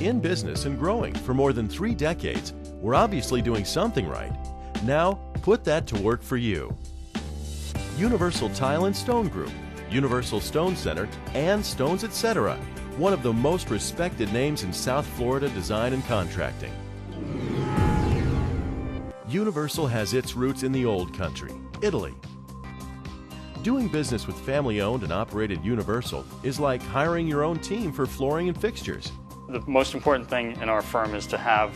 In business and growing for more than 3 decades, we're obviously doing something right. Now, put that to work for you. Universal Tile and Stone Group, Universal Stone Center, and Stones Etc., one of the most respected names in South Florida design and contracting. Universal has its roots in the old country, Italy. Doing business with family-owned and operated Universal is like hiring your own team for flooring and fixtures. The most important thing in our firm is to have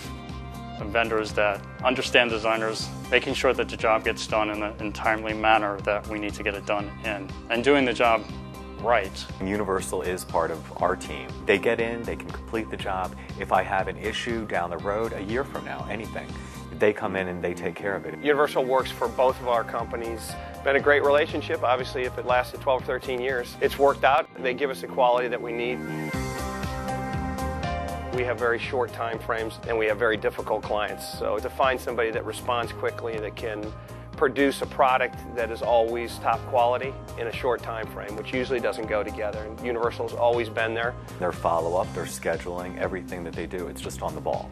vendors that understand designers, making sure that the job gets done in a timely manner that we need to get it done in, and doing the job right. Universal is part of our team. They get in, they can complete the job. If I have an issue down the road, a year from now, anything, they come in and they take care of it. Universal works for both of our companies. Been a great relationship. Obviously, if it lasted 12 or 13 years, it's worked out. They give us the quality that we need. We have very short time frames and we have very difficult clients. So to find somebody that responds quickly, that can produce a product that is always top quality in a short time frame, which usually doesn't go together. And Universal's always been there. Their follow-up, their scheduling, everything that they do, it's just on the ball.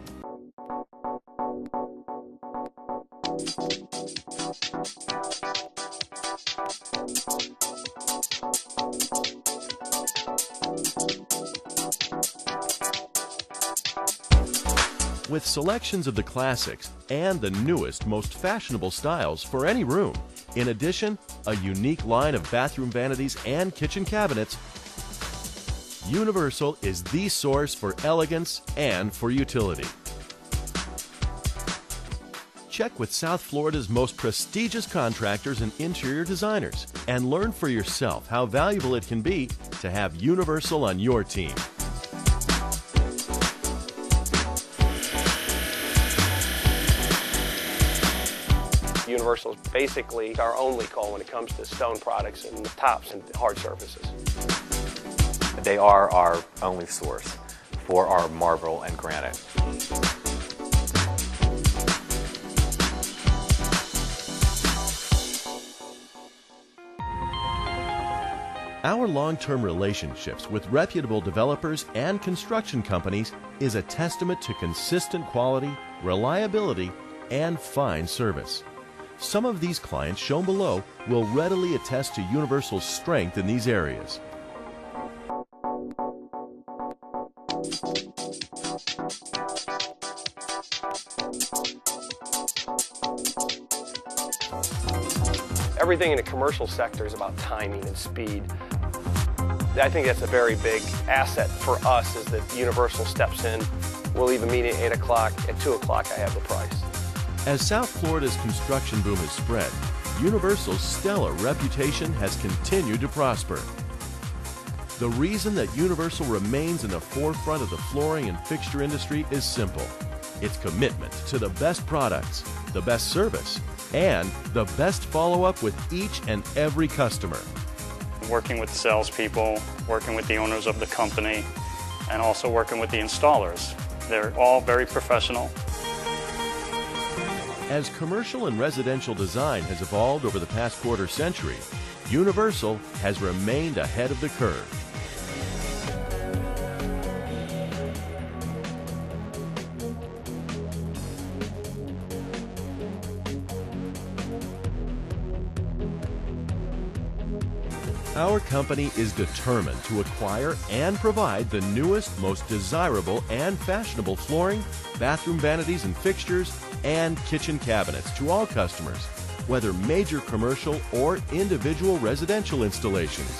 With selections of the classics and the newest, most fashionable styles for any room. In addition, a unique line of bathroom vanities and kitchen cabinets, Universal is the source for elegance and for utility. Check with South Florida's most prestigious contractors and interior designers and learn for yourself how valuable it can be to have Universal on your team. Universal is basically our only call when it comes to stone products and tops and hard surfaces. They are our only source for our marble and granite. Our long-term relationships with reputable developers and construction companies is a testament to consistent quality, reliability, and fine service. Some of these clients shown below will readily attest to Universal's strength in these areas. Everything in the commercial sector is about timing and speed. I think that's a very big asset for us, is that Universal steps in. We'll leave a meeting at 8 o'clock. At 2 o'clock, I have the price. As South Florida's construction boom has spread, Universal's stellar reputation has continued to prosper. The reason that Universal remains in the forefront of the flooring and fixture industry is simple. Its commitment to the best products, the best service, and the best follow-up with each and every customer. Working with salespeople, working with the owners of the company, and also working with the installers. They're all very professional. As commercial and residential design has evolved over the past quarter century, Universal has remained ahead of the curve. Our company is determined to acquire and provide the newest, most desirable and fashionable flooring, bathroom vanities and fixtures, and kitchen cabinets to all customers, whether major commercial or individual residential installations.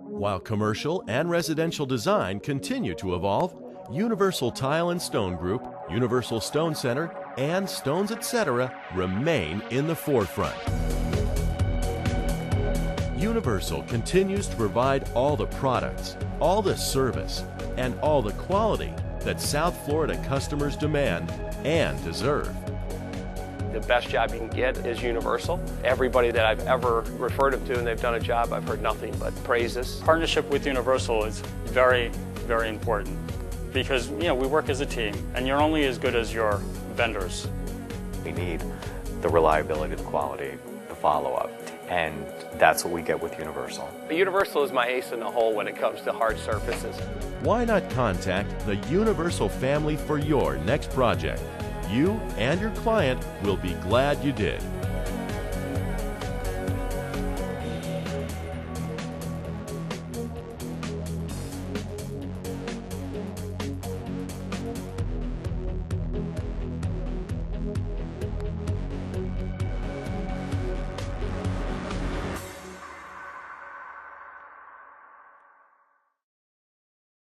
While commercial and residential design continue to evolve, Universal Tile and Stone Group, Universal Stone Center, and Stones Etc. remain in the forefront. Universal continues to provide all the products, all the service, and all the quality that South Florida customers demand and deserve. The best job you can get is Universal. Everybody that I've ever referred them to and they've done a job, I've heard nothing but praises. Partnership with Universal is very, very important because, we work as a team and you're only as good as your vendors. We need the reliability, the quality, the follow-up. And that's what we get with Universal. Universal is my ace in the hole when it comes to hard surfaces. Why not contact the Universal family for your next project? You and your client will be glad you did.